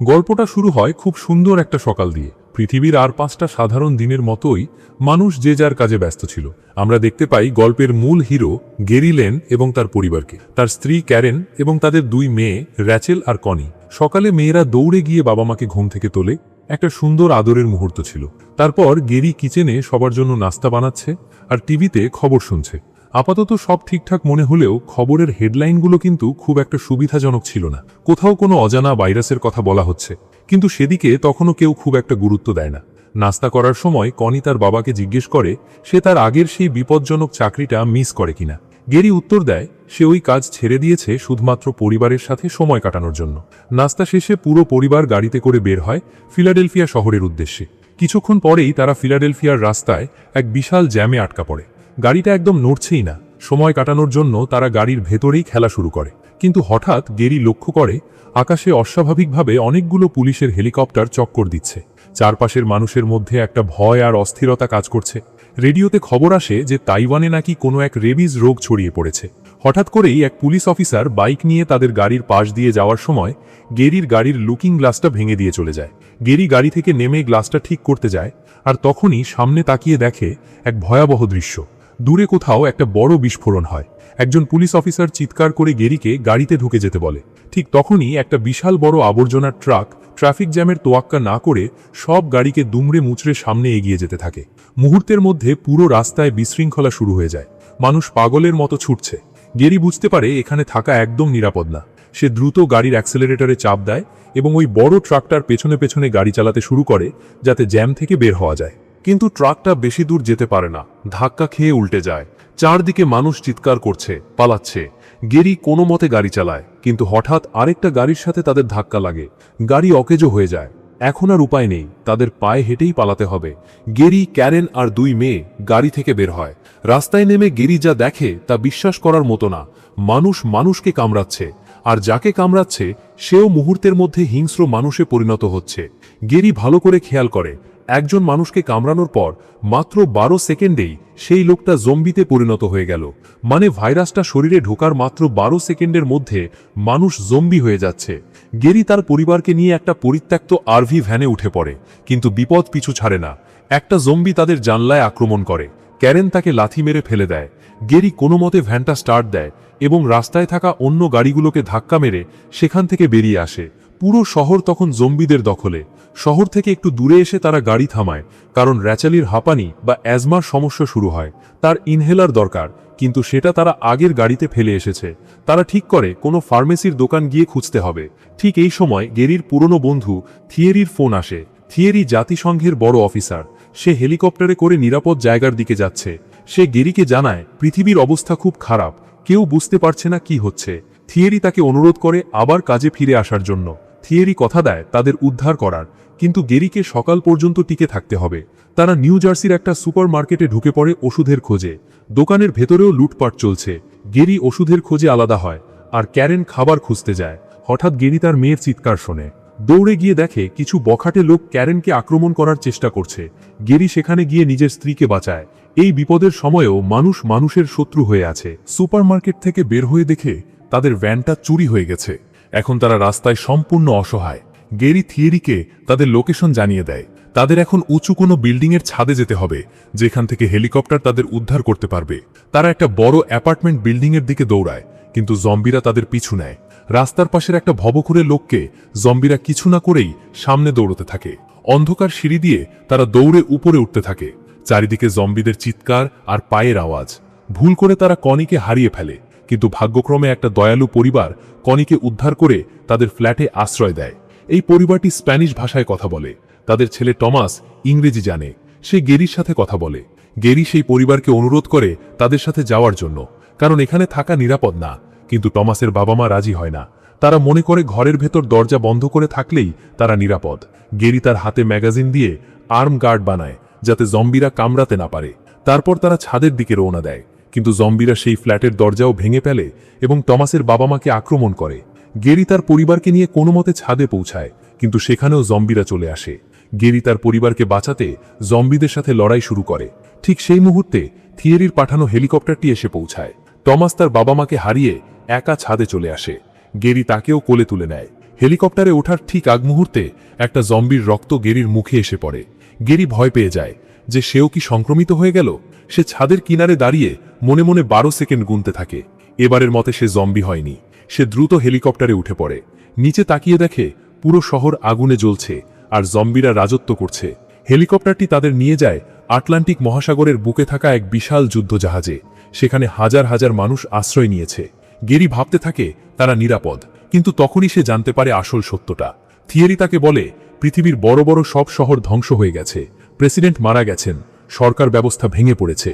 গল্পটা শুরু হয় খুব সুন্দর একটা সকাল দিয়ে। পৃথিবীর আর 5টা সাধারণ দিনের মতোই মানুষ যে যার কাজে ব্যস্ত ছিল। আমরা দেখতে পাই গল্পের মূল হিরো গেরি লেন এবং তার পরিবারকে, তার স্ত্রী ক্যারেন এবং তাদের 2 মেয়ে র্যাচেল আর কনি। সকালে মেয়েরা দৌড়ে গিয়ে বাবা মাকে ঘুম থেকে তোলে। একটা সুন্দর আদরের মুহূর্ত ছিল। তারপর গেরি কিচেনে সবার জন্য নাস্তা বানাচ্ছে আর টিভিতে খবর শুনছে। আপাতত সব ঠিকঠাক মনে হলেও খবরের হেডলাইনগুলো কিন্তু খুব একটা সুবিধাজনক ছিল না। কোথাও কোনো অজানা ভাইরাসের কথা বলা হচ্ছে, কিন্তু সেদিকে তখনও কেউ খুব একটা গুরুত্ব দেয় না। নাস্তা করার সময় কনি তার বাবাকে জিজ্ঞেস করে সে তার আগের সেই বিপজ্জনক চাকরিটা মিস করে কিনা। গেরি উত্তর দেয় সে ওই কাজ ছেড়ে দিয়েছে শুধুমাত্র পরিবারের সাথে সময় কাটানোর জন্য। নাস্তা শেষে পুরো পরিবার গাড়িতে করে বের হয় ফিলাডেলফিয়া শহরের উদ্দেশ্যে। কিছুক্ষণ পরেই তারা ফিলাডেলফিয়ার রাস্তায় এক বিশাল জ্যামে আটকা পড়ে। গাড়িটা একদম নড়ছেই না। সময় কাটানোর জন্য তারা গাড়ির ভেতরেই খেলা শুরু করে। কিন্তু হঠাৎ গেরি লক্ষ্য করে আকাশে অস্বাভাবিকভাবে অনেকগুলো পুলিশের হেলিকপ্টার চক্কর দিচ্ছে। চারপাশের মানুষের মধ্যে একটা ভয় আর অস্থিরতা কাজ করছে। রেডিওতে খবর আসে যে তাইওয়ানে নাকি কোনো এক রেবিজ রোগ ছড়িয়ে পড়েছে। হঠাৎ করেই এক পুলিশ অফিসার বাইক নিয়ে তাদের গাড়ির পাশ দিয়ে যাওয়ার সময় গেরির গাড়ির লুকিং গ্লাসটা ভেঙে দিয়ে চলে যায়। গেরি গাড়ি থেকে নেমে গ্লাসটা ঠিক করতে যায়, আর তখনই সামনে তাকিয়ে দেখে এক ভয়াবহ দৃশ্য। দূরে কোথাও একটা বড় বিস্ফোরণ হয়। একজন পুলিশ অফিসার চিৎকার করে গেরিকে গাড়িতে ঢুকে যেতে বলে। ঠিক তখনই একটা বিশাল বড় আবর্জনার ট্রাক ট্রাফিক জ্যামের তোয়াক্কা না করে সব গাড়িকে দুমড়ে মুচড়ে সামনে এগিয়ে যেতে থাকে। মুহূর্তের মধ্যে পুরো রাস্তায় বিশৃঙ্খলা শুরু হয়ে যায়। মানুষ পাগলের মতো ছুটছে। গেরি বুঝতে পারে এখানে থাকা একদম নিরাপদ না। সে দ্রুত গাড়ির অ্যাক্সেলারেটরে চাপ দেয় এবং ওই বড় ট্রাকটার পেছনে পেছনে গাড়ি চালাতে শুরু করে যাতে জ্যাম থেকে বের হওয়া যায়। কিন্তু ট্রাকটা বেশি দূর যেতে পারে না, ধাক্কা খেয়ে উল্টে যায়। চারদিকে মানুষ চিৎকার করছে, পালাচ্ছে। গেরি কোনো মতে গাড়ি চালায়, কিন্তু হঠাৎ আরেকটা গাড়ির সাথে তাদের ধাক্কা লাগে। গাড়ি অকেজো হয়ে যায়। এখন আর উপায় নেই, তাদের পায়ে হেঁটেই পালাতে হবে। গেরি, ক্যারেন আর 2 মেয়ে গাড়ি থেকে বের হয়। রাস্তায় নেমে গেরি যা দেখে তা বিশ্বাস করার মতো না। মানুষ মানুষকে কামড়াচ্ছে, আর যাকে কামড়াচ্ছে সেও মুহূর্তের মধ্যে হিংস্র মানুষে পরিণত হচ্ছে। গেরি ভালো করে খেয়াল করে একজন মানুষকে কামড়ানোর পর মাত্র 12 সেকেন্ডেই সেই লোকটা জম্বিতে পরিণত হয়ে গেল। মানে ভাইরাসটা শরীরে ঢোকার মাত্র 12 সেকেন্ডের মধ্যে মানুষ জম্বি হয়ে যাচ্ছে। গেরি তার পরিবারকে নিয়ে একটা পরিত্যক্ত আরভি ভ্যানে উঠে পড়ে, কিন্তু বিপদ পিছু ছাড়ে না। একটা জম্বি তাদের জানলায় আক্রমণ করে। ক্যারেন তাকে লাথি মেরে ফেলে দেয়। গেরি কোনো মতে ভ্যানটা স্টার্ট দেয় এবং রাস্তায় থাকা অন্য গাড়িগুলোকে ধাক্কা মেরে সেখান থেকে বেরিয়ে আসে। পুরো শহর তখন জম্বিদের দখলে। শহর থেকে একটু দূরে এসে তারা গাড়ি থামায়, কারণ র্যাচেলির হাঁপানি বা অ্যাজমার সমস্যা শুরু হয়। তার ইনহেলার দরকার, কিন্তু সেটা তারা আগের গাড়িতে ফেলে এসেছে। তারা ঠিক করে কোনো ফার্মেসির দোকান গিয়ে খুঁজতে হবে। ঠিক এই সময় গেরির পুরনো বন্ধু থিয়েরির ফোন আসে। থিয়েরি জাতিসংঘের বড় অফিসার। সে হেলিকপ্টারে করে নিরাপদ জায়গার দিকে যাচ্ছে। সে গেরিকে জানায় পৃথিবীর অবস্থা খুব খারাপ, কেউ বুঝতে পারছে না কি হচ্ছে। থিয়েরি তাকে অনুরোধ করে আবার কাজে ফিরে আসার জন্য। থিয়েরি কথা দেয় তাদের উদ্ধার করার, কিন্তু গেরিকে সকাল পর্যন্ত টিকে থাকতে হবে। তারা নিউ জার্সির একটা সুপার মার্কেটে ঢুকে পড়ে ওষুধের খোঁজে। দোকানের ভেতরেও লুটপাট চলছে। গেরি ওষুধের খোঁজে আলাদা হয়, আর ক্যারেন খাবার খুঁজতে যায়। হঠাৎ গেরি তার মেয়ের চিৎকার শোনে। দৌড়ে গিয়ে দেখে কিছু বখাটে লোক ক্যারেনকে আক্রমণ করার চেষ্টা করছে। গেরি সেখানে গিয়ে নিজের স্ত্রীকে বাঁচায়। এই বিপদের সময়েও মানুষ মানুষের শত্রু হয়ে আছে। সুপারমার্কেট থেকে বের হয়ে দেখে তাদের ভ্যানটা চুরি হয়ে গেছে। এখন তারা রাস্তায় সম্পূর্ণ অসহায়। গেরি থিয়েরিকে তাদের লোকেশন জানিয়ে দেয়। তাদের এখন উঁচু কোনো বিল্ডিংয়ের ছাদে যেতে হবে, যেখান থেকে হেলিকপ্টার তাদের উদ্ধার করতে পারবে। তারা একটা বড় অ্যাপার্টমেন্ট বিল্ডিংয়ের দিকে দৌড়ায়, কিন্তু জম্বিরা তাদের পিছু নেয়। রাস্তার পাশের একটা ভবঘুরে লোককে জম্বিরা কিছু না করেই সামনে দৌড়তে থাকে। অন্ধকার সিঁড়ি দিয়ে তারা দৌড়ে উপরে উঠতে থাকে। চারিদিকে জম্বিদের চিৎকার আর পায়ের আওয়াজ। ভুল করে তারা কনিকে হারিয়ে ফেলে, কিন্তু ভাগ্যক্রমে একটা দয়ালু পরিবার কনিকে উদ্ধার করে তাদের ফ্ল্যাটে আশ্রয় দেয়। এই পরিবারটি স্প্যানিশ ভাষায় কথা বলে। তাদের ছেলে টমাস ইংরেজি জানে। সে গেরির সাথে কথা বলে। গেরি সেই পরিবারকে অনুরোধ করে তাদের সাথে যাওয়ার জন্য, কারণ এখানে থাকা নিরাপদ না। কিন্তু টমাসের বাবা মা রাজি হয় না। তারা মনে করে ঘরের ভেতর দরজা বন্ধ করে থাকলেই তারা নিরাপদ। গেরি তার হাতে ম্যাগাজিন দিয়ে আর্ম গার্ড বানায়, যাতে জম্বিরা কামড়াতে না পারে। তারপর তারা ছাদের দিকে রওনা দেয়, কিন্তু জম্বিরা সেই ফ্ল্যাটের দরজাও ভেঙে ফেলে এবং টমাসের বাবা মাকে আক্রমণ করে। গেরি তার পরিবারকে নিয়ে কোনো মতে ছাদে পৌঁছায়, কিন্তু সেখানেও জম্বিরা চলে আসে। গেরি তার পরিবারকে বাঁচাতে জম্বিদের সাথে লড়াই শুরু করে। ঠিক সেই মুহূর্তে থিয়েরির পাঠানো হেলিকপ্টারটি এসে পৌঁছায়। টমাস তার বাবা মাকে হারিয়ে একা ছাদে চলে আসে। গেরি তাকেও কোলে তুলে নেয়, হেলিকপ্টারে ওঠার ঠিক আগ মুহূর্তে একটা জম্বির রক্ত গেরির মুখে এসে পড়ে। গেরি ভয় পেয়ে যায় যে সেও কি সংক্রমিত হয়ে গেল। সে ছাদের কিনারে দাঁড়িয়ে মনে মনে 12 সেকেন্ড গুনতে থাকে। এবারের মতে সে জম্বি হয়নি। সে দ্রুত হেলিকপ্টারে উঠে পড়ে। নিচে তাকিয়ে দেখে পুরো শহর আগুনে জ্বলছে আর জম্বিরা রাজত্ব করছে। হেলিকপ্টারটি তাদের নিয়ে যায় আটলান্টিক মহাসাগরের বুকে থাকা এক বিশাল যুদ্ধজাহাজে। সেখানে হাজার হাজার মানুষ আশ্রয় নিয়েছে। গেরি ভাবতে থাকে তারা নিরাপদ, কিন্তু তখনই সে জানতে পারে আসল সত্যটা। থিয়েরি তাকে বলে পৃথিবীর বড় বড় সব শহর ধ্বংস হয়ে গেছে, প্রেসিডেন্ট মারা গেছেন, সরকার ব্যবস্থা ভেঙে পড়েছে।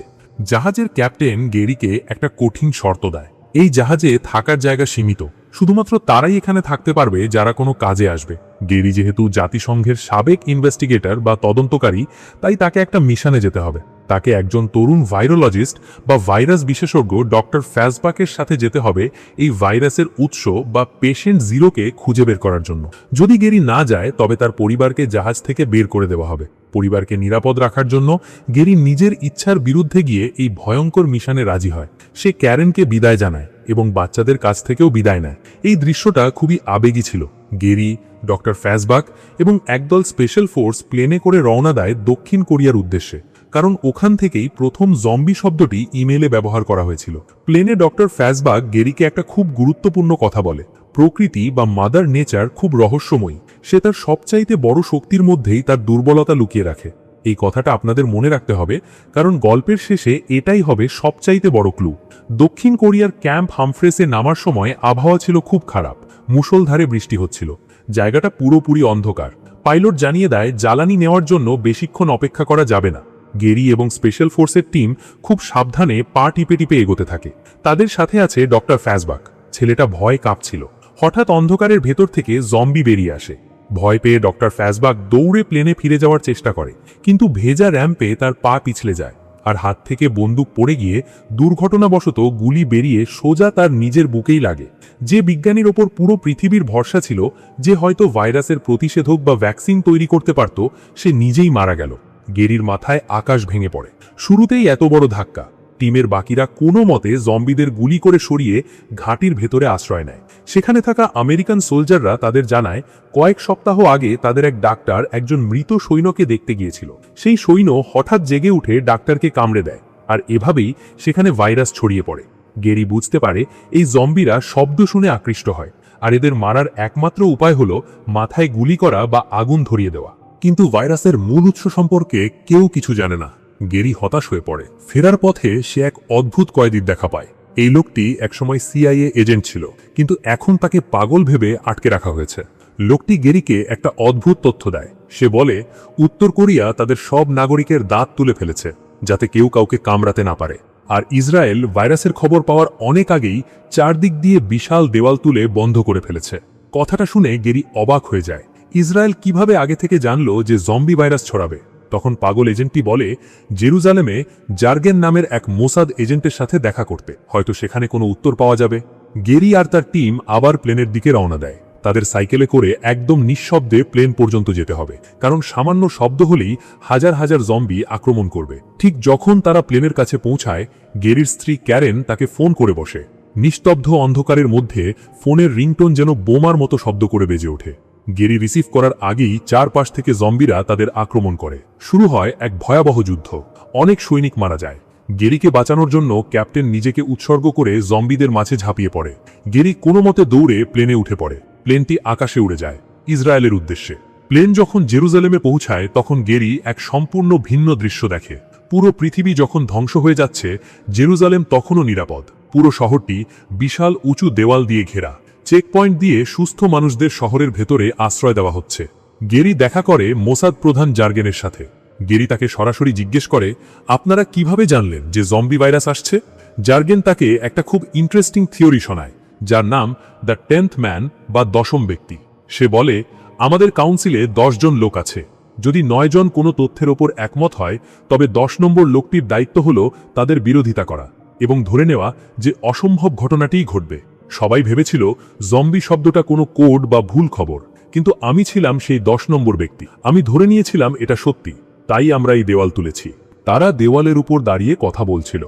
জাহাজের ক্যাপ্টেন গেরিকে একটা কঠিন শর্ত দেয়। এই জাহাজে থাকার জায়গা সীমিত, শুধুমাত্র তারাই এখানে থাকতে পারবে যারা কোনো কাজে আসবে। গেরি যেহেতু জাতিসংঘের সাবেক ইনভেস্টিগেটর বা তদন্তকারী, তাই তাকে একটা মিশনে যেতে হবে। তাকে একজন তরুণ ভাইরোলজিস্ট বা ভাইরাস বিশেষজ্ঞ ডক্টর ফ্যাসবাকের সাথে যেতে হবে এই ভাইরাসের উৎস বা পেশেন্ট জিরোকে খুঁজে বের করার জন্য। যদি গেরি না যায় তবে তার পরিবারকে জাহাজ থেকে বের করে দেওয়া হবে। পরিবারকে নিরাপদ রাখার জন্য গেরি নিজের ইচ্ছার বিরুদ্ধে গিয়ে এই ভয়ঙ্কর মিশনে রাজি হয়। সে ক্যারেনকে বিদায় জানায় এবং বাচ্চাদের কাছ থেকেও বিদায় নেয়। এই দৃশ্যটা খুবই আবেগী ছিল। গেরি, ডক্টর ফ্যাসবাক এবং একদল স্পেশাল ফোর্স প্লেনে করে রওনা দেয় দক্ষিণ কোরিয়ার উদ্দেশ্যে, কারণ ওখান থেকেই প্রথম জম্বি শব্দটি ইমেলে ব্যবহার করা হয়েছিল। প্লেনে ডক্টর ফ্যাসবাক গেরিকে একটা খুব গুরুত্বপূর্ণ কথা বলে। প্রকৃতি বা মাদার নেচার খুব রহস্যময়ী। সে তার সবচাইতে বড় শক্তির মধ্যেই তার দুর্বলতা লুকিয়ে রাখে। এই কথাটা আপনাদের মনে রাখতে হবে, কারণ গল্পের শেষে এটাই হবে সবচাইতে বড় ক্লু। দক্ষিণ কোরিয়ার ক্যাম্প হামফ্রেসে নামার সময় আবহাওয়া ছিল খুব খারাপ। মুষলধারে বৃষ্টি হচ্ছিল। জায়গাটা পুরোপুরি অন্ধকার। পাইলট জানিয়ে দেয় জ্বালানি নেওয়ার জন্য বেশিক্ষণ অপেক্ষা করা যাবে না। গেরি এবং স্পেশাল ফোর্সের টিম খুব সাবধানে পা টিপে টিপে এগোতে থাকে। তাদের সাথে আছে ডক্টর ফ্যাসবাক। ছেলেটা ভয় কাঁপছিল। হঠাৎ অন্ধকারের ভেতর থেকে জম্বি বেরিয়ে আসে। ভয় পেয়ে ডক্টর ফ্যাসবাক দৌড়ে প্লেনে ফিরে যাওয়ার চেষ্টা করে, কিন্তু ভেজা র্যাম্পে তার পা পিছলে যায় আর হাত থেকে বন্দুক পড়ে গিয়ে দুর্ঘটনাবশত গুলি বেরিয়ে সোজা তার নিজের বুকেই লাগে। যে বিজ্ঞানীর ওপর পুরো পৃথিবীর ভরসা ছিল, যে হয়তো ভাইরাসের প্রতিষেধক বা ভ্যাকসিন তৈরি করতে পারত, সে নিজেই মারা গেল। গেরির মাথায় আকাশ ভেঙে পড়ে। শুরুতেই এত বড় ধাক্কা। টিমের বাকিরা কোনো মতে জম্বিদের গুলি করে সরিয়ে ঘাঁটির ভেতরে আশ্রয় নেয়। সেখানে থাকা আমেরিকান সোলজাররা তাদের জানায় কয়েক সপ্তাহ আগে তাদের এক ডাক্তার একজন মৃত সৈন্যকে দেখতে গিয়েছিল। সেই সৈন্য হঠাৎ জেগে উঠে ডাক্তারকে কামড়ে দেয়, আর এভাবেই সেখানে ভাইরাস ছড়িয়ে পড়ে। গেরি বুঝতে পারে এই জম্বিরা শব্দ শুনে আকৃষ্ট হয়, আর এদের মারার একমাত্র উপায় হলো মাথায় গুলি করা বা আগুন ধরিয়ে দেওয়া। কিন্তু ভাইরাসের মূল উৎস সম্পর্কে কেউ কিছু জানে না। গেরি হতাশ হয়ে পড়ে। ফেরার পথে সে এক অদ্ভুত কয়েদির দেখা পায়। এই লোকটি একসময় সিআইএ এজেন্ট ছিল, কিন্তু এখন তাকে পাগল ভেবে আটকে রাখা হয়েছে। লোকটি গেরিকে একটা অদ্ভুত তথ্য দেয়। সে বলে উত্তর কোরিয়া তাদের সব নাগরিকের দাঁত তুলে ফেলেছে, যাতে কেউ কাউকে কামড়াতে না পারে। আর ইসরায়েল ভাইরাসের খবর পাওয়ার অনেক আগেই চারদিক দিয়ে বিশাল দেওয়াল তুলে বন্ধ করে ফেলেছে। কথাটা শুনে গেরি অবাক হয়ে যায়। ইসরায়েল কিভাবে আগে থেকে জানলো যে জম্বি ভাইরাস ছড়াবে? তখন পাগল এজেন্টটি বলে জেরুজালেমে জার্গেন নামের এক মোসাদ এজেন্টের সাথে দেখা করতে, হয়তো সেখানে কোনো উত্তর পাওয়া যাবে। গেরি আর তার টিম আবার প্লেনের দিকে রওনা দেয়। তাদের সাইকেলে করে একদম নিঃশব্দে প্লেন পর্যন্ত যেতে হবে, কারণ সামান্য শব্দ হলেই হাজার হাজার জম্বি আক্রমণ করবে। ঠিক যখন তারা প্লেনের কাছে পৌঁছায়, গেরির স্ত্রী ক্যারেন তাকে ফোন করে বসে। নিস্তব্ধ অন্ধকারের মধ্যে ফোনের রিংটোন যেন বোমার মতো শব্দ করে বেজে ওঠে। গেরি রিসিভ করার আগেই চারপাশ থেকে জম্বিরা তাদের আক্রমণ করে। শুরু হয় এক ভয়াবহ যুদ্ধ। অনেক সৈনিক মারা যায়। গেরিকে বাঁচানোর জন্য ক্যাপ্টেন নিজেকে উৎসর্গ করে জম্বিদের মাঝে ঝাঁপিয়ে পড়ে। গেরি কোনো মতে দৌড়ে প্লেনে উঠে পড়ে। প্লেনটি আকাশে উড়ে যায় ইসরায়েলের উদ্দেশ্যে। প্লেন যখন জেরুজালেমে পৌঁছায় তখন গেরি এক সম্পূর্ণ ভিন্ন দৃশ্য দেখে। পুরো পৃথিবী যখন ধ্বংস হয়ে যাচ্ছে, জেরুজালেম তখনও নিরাপদ। পুরো শহরটি বিশাল উঁচু দেওয়াল দিয়ে ঘেরা। চেকপয়েন্ট দিয়ে সুস্থ মানুষদের শহরের ভেতরে আশ্রয় দেওয়া হচ্ছে। গেরি দেখা করে মোসাদ প্রধান জার্গেনের সাথে। গেরি তাকে সরাসরি জিজ্ঞেস করে, আপনারা কিভাবে জানলেন যে জম্বি ভাইরাস আসছে? জার্গেন তাকে একটা খুব ইন্টারেস্টিং থিওরি শোনায়, যার নাম দ্য 10th ম্যান বা 10ম ব্যক্তি। সে বলে, আমাদের কাউন্সিলে 10 জন লোক আছে। যদি 9 জন কোনো তথ্যের ওপর একমত হয়, তবে 10 নম্বর লোকটির দায়িত্ব হলো তাদের বিরোধিতা করা এবং ধরে নেওয়া যে অসম্ভব ঘটনাটিই ঘটবে। সবাই ভেবেছিল জম্বি শব্দটা কোনো কোড বা ভুল খবর, কিন্তু আমি ছিলাম সেই 10 নম্বর ব্যক্তি। আমি ধরে নিয়েছিলাম এটা সত্যি, তাই আমরা এই দেওয়াল তুলেছি। তারা দেওয়ালের উপর দাঁড়িয়ে কথা বলছিল।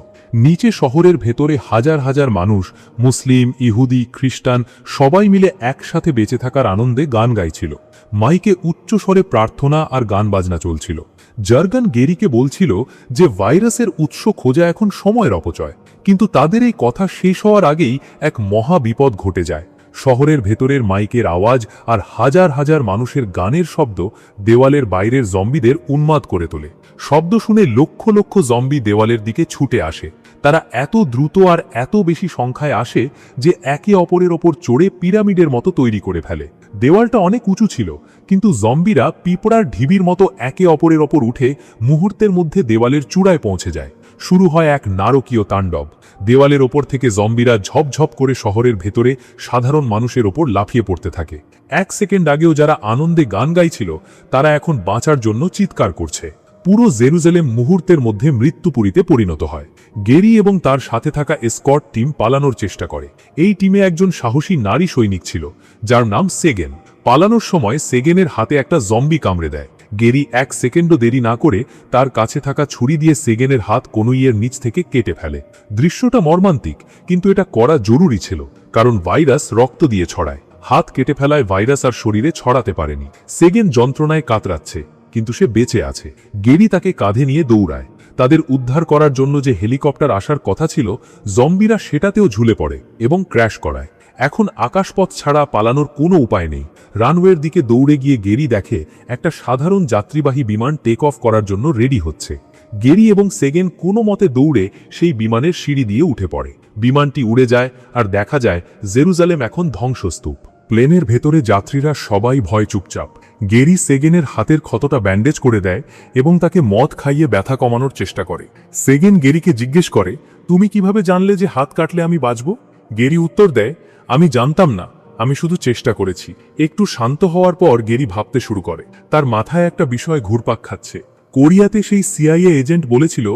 নিচে শহরের ভেতরে হাজার হাজার মানুষ, মুসলিম, ইহুদি, খ্রিস্টান সবাই মিলে একসাথে বেঁচে থাকার আনন্দে গান গাইছিল। মাইকে উচ্চস্বরে প্রার্থনা আর গান বাজনা চলছিল। জার্গান গেরিকে বলছিল যে ভাইরাসের উৎস খোঁজা এখন সময়ের অপচয়, কিন্তু তাদের এই কথা শেষ হওয়ার আগেই এক মহা বিপদ ঘটে যায়। শহরের ভেতরের মাইকের আওয়াজ আর হাজার হাজার মানুষের গানের শব্দ দেওয়ালের বাইরের জম্বিদের উন্মাদ করে তোলে। শব্দ শুনে লক্ষ লক্ষ জম্বি দেওয়ালের দিকে ছুটে আসে। তারা এত দ্রুত আর এত বেশি সংখ্যায় আসে যে একে অপরের ওপর চড়ে পিরামিডের মতো তৈরি করে ফেলে। দেওয়ালটা অনেক উঁচু ছিল, কিন্তু জম্বিরা পিঁপড়ার ঢিবির মতো একে অপরের ওপর উঠে মুহূর্তের মধ্যে দেওয়ালের চূড়ায় পৌঁছে যায়। শুরু হয় এক নারকীয় তাণ্ডব। দেওয়ালের ওপর থেকে জম্বিরা ঝপঝপ করে শহরের ভেতরে সাধারণ মানুষের ওপর লাফিয়ে পড়তে থাকে। 1 সেকেন্ড আগেও যারা আনন্দে গান গাইছিল তারা এখন বাঁচার জন্য চিৎকার করছে। পুরো জেরুজালেম মুহূর্তের মধ্যে মৃত্যুপুরীতে পরিণত হয়। গেরি এবং তার সাথে থাকা এসকর্ট টিম পালানোর চেষ্টা করে। এই টিমে একজন সাহসী নারী সৈনিক ছিল যার নাম সেগেন। পালানোর সময় সেগেনের হাতে একটা জম্বি কামড়ে দেয়। গেরি 1 সেকেন্ডও দেরি না করে তার কাছে থাকা ছুরি দিয়ে সেগেনের হাত কনুইয়ের নিচ থেকে কেটে ফেলে। দৃশ্যটা মর্মান্তিক, কিন্তু এটা করা জরুরি ছিল, কারণ ভাইরাস রক্ত দিয়ে ছড়ায়। হাত কেটে ফেলায় ভাইরাস আর শরীরে ছড়াতে পারেনি। সেগেন যন্ত্রণায় কাতরাচ্ছে, কিন্তু সে বেঁচে আছে। গেরি তাকে কাঁধে নিয়ে দৌড়ায়। তাদের উদ্ধার করার জন্য যে হেলিকপ্টার আসার কথা ছিল, জম্বিরা সেটাতেও ঝুলে পড়ে এবং ক্র্যাশ করায়। এখন আকাশপথ ছাড়া পালানোর কোনো উপায় নেই। রানওয়ের দিকে দৌড়ে গিয়ে গেরি দেখে একটা সাধারণ যাত্রীবাহী বিমান টেক অফ করার জন্য রেডি হচ্ছে। গেরি এবং সেগেন কোনো মতে দৌড়ে সেই বিমানের সিঁড়ি দিয়ে উঠে পড়ে। বিমানটি উড়ে যায় আর দেখা যায় জেরুজালেম এখন ধ্বংসস্তূপ। প্লেনের ভেতরে যাত্রীরা সবাই ভয় চুপচাপ। গেরি সেগেনের হাতের ক্ষতটা ব্যান্ডেজ করে দেয় এবং তাকে মদ খাইয়ে ব্যথা কমানোর চেষ্টা করে। সেগেন গেরিকে জিজ্ঞেস করে, তুমি কিভাবে জানলে যে হাত কাটলে আমি বাঁচব? গেরি উত্তর দেয়, আমি জানতাম না, আমি শুধু চেষ্টা করেছি। একটু শান্ত হওয়ার পর গেরি ভাবতে শুরু করে। তার মাথায় একটা বিষয় ঘুরপাক খাচ্ছে। কোরিয়াতে সেই সিআইএ এজেন্ট বলেছিল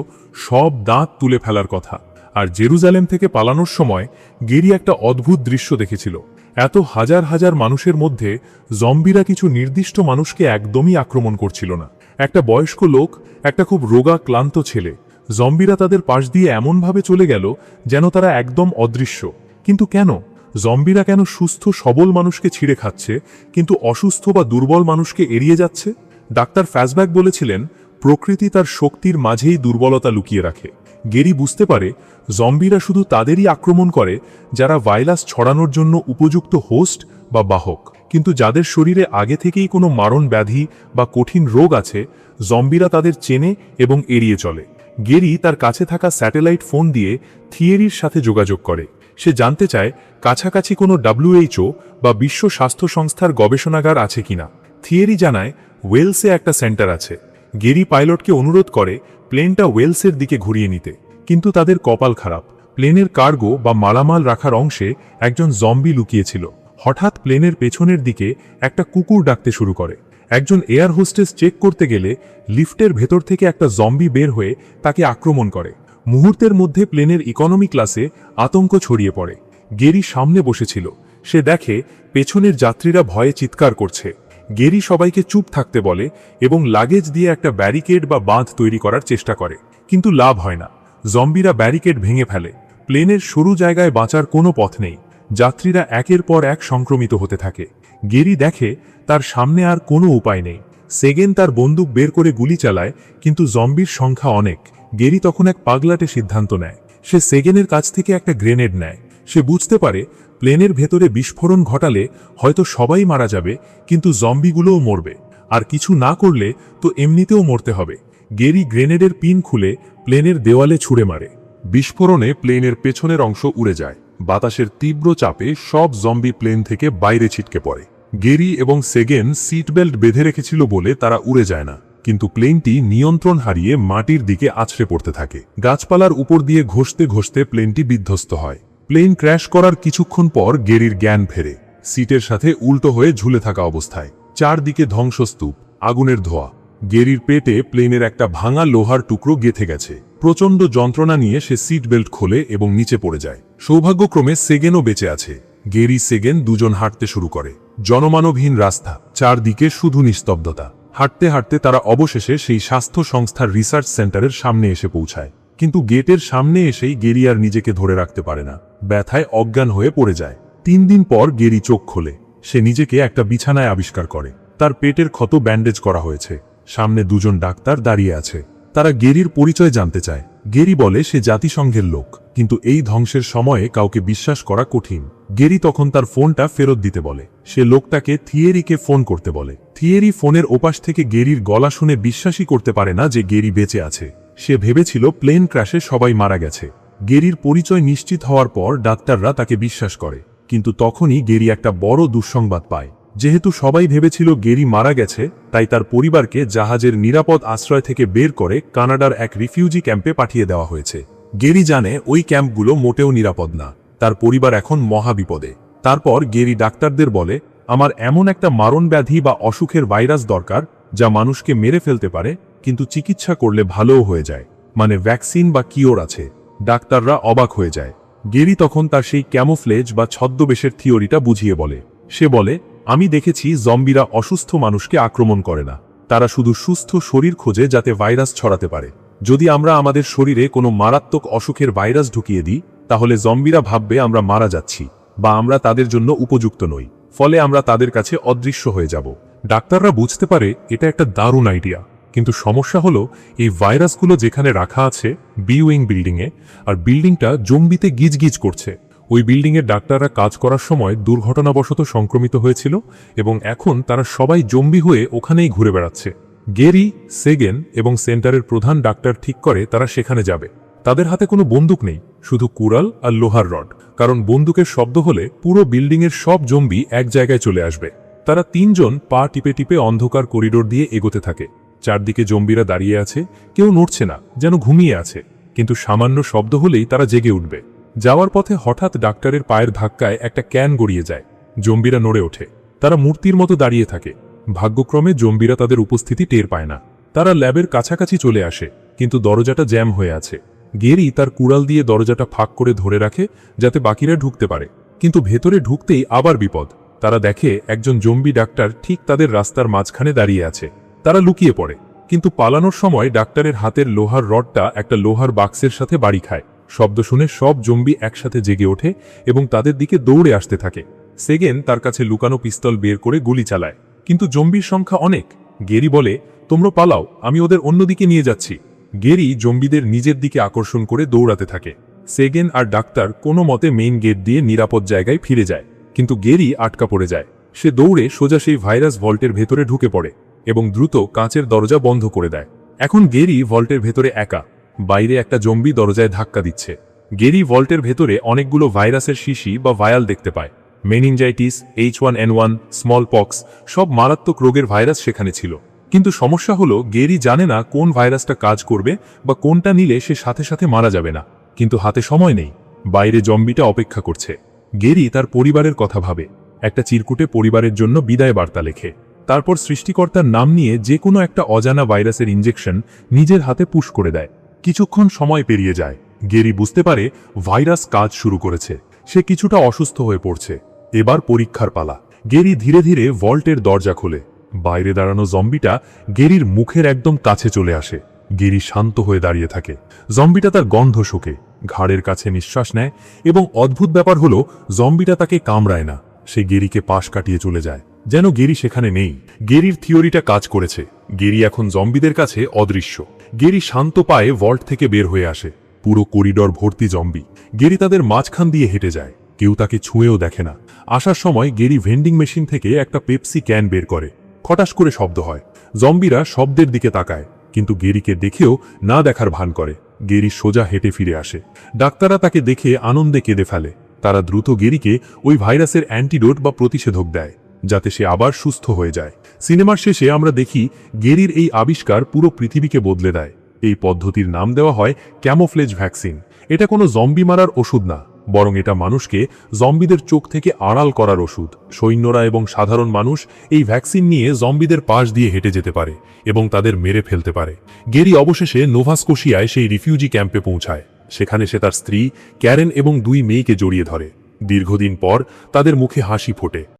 সব দাঁত তুলে ফেলার কথা, আর জেরুজালেম থেকে পালানোর সময় গেরি একটা অদ্ভুত দৃশ্য দেখেছিল। এত হাজার হাজার মানুষের মধ্যে জম্বিরা কিছু নির্দিষ্ট মানুষকে একদমই আক্রমণ করছিল না। একটা বয়স্ক লোক, একটা খুব রোগা ক্লান্ত ছেলে। জম্বিরা তাদের পাশ দিয়ে এমনভাবে চলে গেল যেন তারা একদম অদৃশ্য। কিন্তু কেন? জম্বিরা কেন সুস্থ সবল মানুষকে ছিঁড়ে খাচ্ছে, কিন্তু অসুস্থ বা দুর্বল মানুষকে এড়িয়ে যাচ্ছে? ডাক্তার ফ্যাসব্যাক বলেছিলেন, প্রকৃতি তার শক্তির মাঝেই দুর্বলতা লুকিয়ে রাখে। গেরি বুঝতে পারে জম্বিরা শুধু তাদেরই আক্রমণ করে যারা ভাইরাস ছড়ানোর জন্য উপযুক্ত হোস্ট বা বাহক, কিন্তু যাদের শরীরে আগে থেকেই কোনো মারণ ব্যাধি বা কঠিন রোগ আছে, জম্বিরা তাদের চেনে এবং এড়িয়ে চলে। গেরি তার কাছে থাকা স্যাটেলাইট ফোন দিয়ে থিয়েরির সাথে যোগাযোগ করে। সে জানতে চায় কাছাকাছি কোনো WHO বা বিশ্ব স্বাস্থ্য সংস্থার গবেষণাগার আছে কিনা। থিয়েরি জানায় ওয়েলসে একটা সেন্টার আছে। গেরি পাইলটকে অনুরোধ করে প্লেনটা ওয়েলসের দিকে ঘুরিয়ে নিতে, কিন্তু তাদের কপাল খারাপ। প্লেনের কার্গো বা মালামাল রাখার অংশে একজন জম্বি লুকিয়েছিল। হঠাৎ প্লেনের পেছনের দিকে একটা কুকুর ডাকতে শুরু করে। একজন এয়ার হোস্টেস চেক করতে গেলে লিফটের ভেতর থেকে একটা জম্বি বের হয়ে তাকে আক্রমণ করে। মুহূর্তের মধ্যে প্লেনের ইকোনমি ক্লাসে আতঙ্ক ছড়িয়ে পড়ে। গেরি সামনে বসেছিল। সে দেখে পেছনের যাত্রীরা ভয়ে চিৎকার করছে। গেরি সবাইকে চুপ থাকতে বলে এবং লাগেজ দিয়ে একটা ব্যারিকেড বা বাঁধ তৈরি করার চেষ্টা করে, কিন্তু লাভ হয় না। জম্বিরা ব্যারিকেড ভেঙে ফেলে। প্লেনের সরু জায়গায় বাঁচার কোনো পথ নেই। যাত্রীরা একের পর এক সংক্রমিত হতে থাকে। গেরি দেখে তার সামনে আর কোনো উপায় নেই। সেগেন তার বন্দুক বের করে গুলি চালায়, কিন্তু জম্বির সংখ্যা অনেক। গেরি তখন এক পাগলাটে সিদ্ধান্ত নেয়। সে সেগেনের কাছ থেকে একটা গ্রেনেড নেয়। সে বুঝতে পারে প্লেনের ভেতরে বিস্ফোরণ ঘটালে হয়তো সবাই মারা যাবে, কিন্তু জম্বিগুলোও মরবে। আর কিছু না করলে তো এমনিতেও মরতে হবে। গেরি গ্রেনেডের পিন খুলে প্লেনের দেওয়ালে ছুঁড়ে মারে। বিস্ফোরণে প্লেনের পেছনের অংশ উড়ে যায়। বাতাসের তীব্র চাপে সব জম্বি প্লেন থেকে বাইরে ছিটকে পড়ে। গেরি এবং সেগেন সিট বেল্ট বেঁধে রেখেছিল বলে তারা উড়ে যায় না, কিন্তু প্লেনটি নিয়ন্ত্রণ হারিয়ে মাটির দিকে আছড়ে পড়তে থাকে। গাছপালার উপর দিয়ে ঘষতে ঘষতে প্লেনটি বিধ্বস্ত হয়। প্লেন ক্র্যাশ করার কিছুক্ষণ পর গেরির জ্ঞান ফেরে। সিটের সাথে উল্টো হয়ে ঝুলে থাকা অবস্থায়। চারদিকে ধ্বংসস্তূপ, আগুনের ধোঁয়া। গেরির পেটে প্লেনের একটা ভাঙা লোহার টুকরো গেঁথে গেছে। প্রচণ্ড যন্ত্রণা নিয়ে সে সিট বেল্ট খোলে এবং নিচে পড়ে যায়। সৌভাগ্যক্রমে সেগেনও বেঁচে আছে। গেরি সেগেন দুজন হাঁটতে শুরু করে। জনমানবহীন রাস্তা, চারদিকে শুধু নিস্তব্ধতা। হাঁটতে হাঁটতে তারা অবশেষে সেই স্বাস্থ্য সংস্থার রিসার্চ সেন্টারের সামনে এসে পৌঁছায়। কিন্তু গেটের সামনে এসেই গেরি আর নিজেকে ধরে রাখতে পারে না, ব্যথায় অজ্ঞান হয়ে পড়ে যায়। 3 দিন পর গেরি চোখ খোলে। সে নিজেকে একটা বিছানায় আবিষ্কার করে। তার পেটের ক্ষত ব্যান্ডেজ করা হয়েছে। সামনে 2 জন ডাক্তার দাঁড়িয়ে আছে। তারা গেরির পরিচয় জানতে চায়। গেরি বলে সে জাতিসংঘের লোক, কিন্তু এই ধ্বংসের সময়ে কাউকে বিশ্বাস করা কঠিন। গেরি তখন তার ফোনটা ফেরত দিতে বলে। সে লোকটাকে থিয়েরিকে ফোন করতে বলে। থিয়েরি ফোনের ওপাশ থেকে গেরির গলা শুনে বিশ্বাসই করতে পারে না যে গেরি বেঁচে আছে। সে ভেবেছিল প্লেন ক্র্যাশে সবাই মারা গেছে। গেরির পরিচয় নিশ্চিত হওয়ার পর ডাক্তাররা তাকে বিশ্বাস করে। কিন্তু তখনই গেরি একটা বড় দুঃসংবাদ পায়। যেহেতু সবাই ভেবেছিল গেরি মারা গেছে, তাই তার পরিবারকে জাহাজের নিরাপদ আশ্রয় থেকে বের করে কানাডার এক রিফিউজি ক্যাম্পে পাঠিয়ে দেওয়া হয়েছে। গেরি জানে ওই ক্যাম্পগুলো মোটেও নিরাপদ না। তার পরিবার এখন মহাবিপদে। তারপর গেরি ডাক্তারদের বলে, আমার এমন একটা মারণ ব্যাধি বা অসুখের ভাইরাস দরকার যা মানুষকে মেরে ফেলতে পারে, কিন্তু চিকিৎসা করলে ভালোও হয়ে যায়, মানে ভ্যাকসিন বা কিওর আছে। ডাক্তাররা অবাক হয়ে যায়। গেরি তখন তার সেই ক্যামোফ্লেজ বা ছদ্মবেশের থিওরিটা বুঝিয়ে বলে। সে বলে, আমি দেখেছি জম্বিরা অসুস্থ মানুষকে আক্রমণ করে না, তারা শুধু সুস্থ শরীর খোঁজে যাতে ভাইরাস ছড়াতে পারে। যদি আমরা আমাদের শরীরে কোনো মারাত্মক অসুখের ভাইরাস ঢুকিয়ে দিই, তাহলে জম্বিরা ভাববে আমরা মারা যাচ্ছি বা আমরা তাদের জন্য উপযুক্ত নই, ফলে আমরা তাদের কাছে অদৃশ্য হয়ে যাব। ডাক্তাররা বুঝতে পারে এটা একটা দারুণ আইডিয়া, কিন্তু সমস্যা হলো এই ভাইরাসগুলো যেখানে রাখা আছে বিউইং বিল্ডিংয়ে, আর বিল্ডিংটা জম্বিতে গিজগিজ করছে। ওই বিল্ডিংয়ের ডাক্তাররা কাজ করার সময় দুর্ঘটনাবশত সংক্রমিত হয়েছিল এবং এখন তারা সবাই জম্বি হয়ে ওখানেই ঘুরে বেড়াচ্ছে। গেরি, সেগেন এবং সেন্টারের প্রধান ডাক্তার ঠিক করে তারা সেখানে যাবে। তাদের হাতে কোনো বন্দুক নেই, শুধু কুড়াল আর লোহার রড, কারণ বন্দুকের শব্দ হলে পুরো বিল্ডিংয়ের সব জম্বি এক জায়গায় চলে আসবে। তারা 3 জন পা টিপে টিপে অন্ধকার করিডোর দিয়ে এগোতে থাকে। চারদিকে জম্বিরা দাঁড়িয়ে আছে, কেউ নড়ছে না, যেন ঘুমিয়ে আছে। কিন্তু সামান্য শব্দ হলেই তারা জেগে উঠবে। যাওয়ার পথে হঠাৎ ডাক্তারের পায়ের ধাক্কায় একটা ক্যান গড়িয়ে যায়। জম্বিরা নড়ে ওঠে। তারা মূর্তির মতো দাঁড়িয়ে থাকে। ভাগ্যক্রমে জম্বিরা তাদের উপস্থিতি টের পায় না। তারা ল্যাবের কাছাকাছি চলে আসে, কিন্তু দরজাটা জ্যাম হয়ে আছে। গেরি তার কুড়াল দিয়ে দরজাটা ফাঁক করে ধরে রাখে যাতে বাকিরা ঢুকতে পারে, কিন্তু ভেতরে ঢুকতেই আবার বিপদ। তারা দেখে একজন জম্বি ডাক্তার ঠিক তাদের রাস্তার মাঝখানে দাঁড়িয়ে আছে। তারা লুকিয়ে পড়ে, কিন্তু পালানোর সময় ডাক্তারের হাতের লোহার রডটা একটা লোহার বাক্সের সাথে বাড়ি খায়। শব্দ শুনে সব জম্বি একসাথে জেগে ওঠে এবং তাদের দিকে দৌড়ে আসতে থাকে। সেগেন তার কাছে লুকানো পিস্তল বের করে গুলি চালায়, কিন্তু জম্বির সংখ্যা অনেক। গেরি বলে, তোমরা পালাও, আমি ওদের অন্যদিকে নিয়ে যাচ্ছি। গেরি জম্বিদের নিজের দিকে আকর্ষণ করে দৌড়াতে থাকে। সেগেন আর ডাক্তার কোনো মতে মেইন গেট দিয়ে নিরাপদ জায়গায় ফিরে যায়, কিন্তু গেরি আটকা পড়ে যায়। সে দৌড়ে সোজা সেই ভাইরাস ভল্টের ভেতরে ঢুকে পড়ে এবং দ্রুত কাঁচের দরজা বন্ধ করে দেয়। এখন গেরি ভল্টের ভেতরে একা। বাইরে একটা জম্বি দরজায় ধাক্কা দিচ্ছে। গেরি ভল্টের ভেতরে অনেকগুলো ভাইরাসের শিশি বা ভায়াল দেখতে পায়। মেনিনজাইটিস, H1N1, স্মল পক্স, সব মারাত্মক রোগের ভাইরাস সেখানে ছিল। কিন্তু সমস্যা হলো গেরি জানে না কোন ভাইরাসটা কাজ করবে বা কোনটা নিলে সে সাথে সাথে মারা যাবে না। কিন্তু হাতে সময় নেই। বাইরে জম্বিটা অপেক্ষা করছে। গেরি তার পরিবারের কথা ভাবে। একটা চিরকুটে পরিবারের জন্য বিদায় বার্তা লেখে। তারপর সৃষ্টিকর্তার নাম নিয়ে যে কোনো একটা অজানা ভাইরাসের ইনজেকশন নিজের হাতে পুশ করে দেয়। কিছুক্ষণ সময় পেরিয়ে যায়। গেরি বুঝতে পারে ভাইরাস কাজ শুরু করেছে। সে কিছুটা অসুস্থ হয়ে পড়ছে। এবার পরীক্ষার পালা। গেরি ধীরে ধীরে ভল্টের দরজা খোলে। বাইরে দাঁড়ানো জম্বিটা গেরির মুখের একদম কাছে চলে আসে। গেরি শান্ত হয়ে দাঁড়িয়ে থাকে। জম্বিটা তার গন্ধ শোকে, ঘাড়ের কাছে নিঃশ্বাস নেয় এবং অদ্ভুত ব্যাপার হলো জম্বিটা তাকে কামড়ায় না। সে গেরিকে পাশ কাটিয়ে চলে যায়, যেন গেরি সেখানে নেই। গেরির থিওরিটা কাজ করেছে। গেরি এখন জম্বিদের কাছে অদৃশ্য। গেরি শান্ত পায়ে ভল্ট থেকে বের হয়ে আসে। পুরো করিডর ভর্তি জম্বি। গেরি তাদের মাঝখান দিয়ে হেঁটে যায়। কেউ তাকে ছুঁয়েও দেখে না। আসার সময় গেরি ভেন্ডিং মেশিন থেকে একটা পেপসি ক্যান বের করে। খটাস করে শব্দ হয়। জম্বিরা শব্দের দিকে তাকায়, কিন্তু গেরিকে দেখেও না দেখার ভান করে। গেরি সোজা হেঁটে ফিরে আসে। ডাক্তাররা তাকে দেখে আনন্দে কেঁদে ফেলে। তারা দ্রুত গেরিকে ওই ভাইরাসের অ্যান্টিডোট বা প্রতিষেধক দেয়, যাতে সে আবার সুস্থ হয়ে যায়। সিনেমার শেষে আমরা দেখি গেরির এই আবিষ্কার পুরো পৃথিবীকে বদলে দেয়। এই পদ্ধতির নাম দেওয়া হয় ক্যামোফ্লেজ ভ্যাকসিন। এটা কোনো জম্বি মারার ওষুধ না, বরং এটা মানুষকে জম্বিদের চোখ থেকে আড়াল করার ওষুধ। সৈন্যরা এবং সাধারণ মানুষ এই ভ্যাকসিন নিয়ে জম্বিদের পাশ দিয়ে হেঁটে যেতে পারে এবং তাদের মেরে ফেলতে পারে। গেরি অবশেষে নোভা স্কোশিয়ায় সেই রিফিউজি ক্যাম্পে পৌঁছায়। সেখানে সে তার স্ত্রী, ক্যারেন এবং 2 মেয়েকে জড়িয়ে ধরে। দীর্ঘদিন পর তাদের মুখে হাসি ফোটে।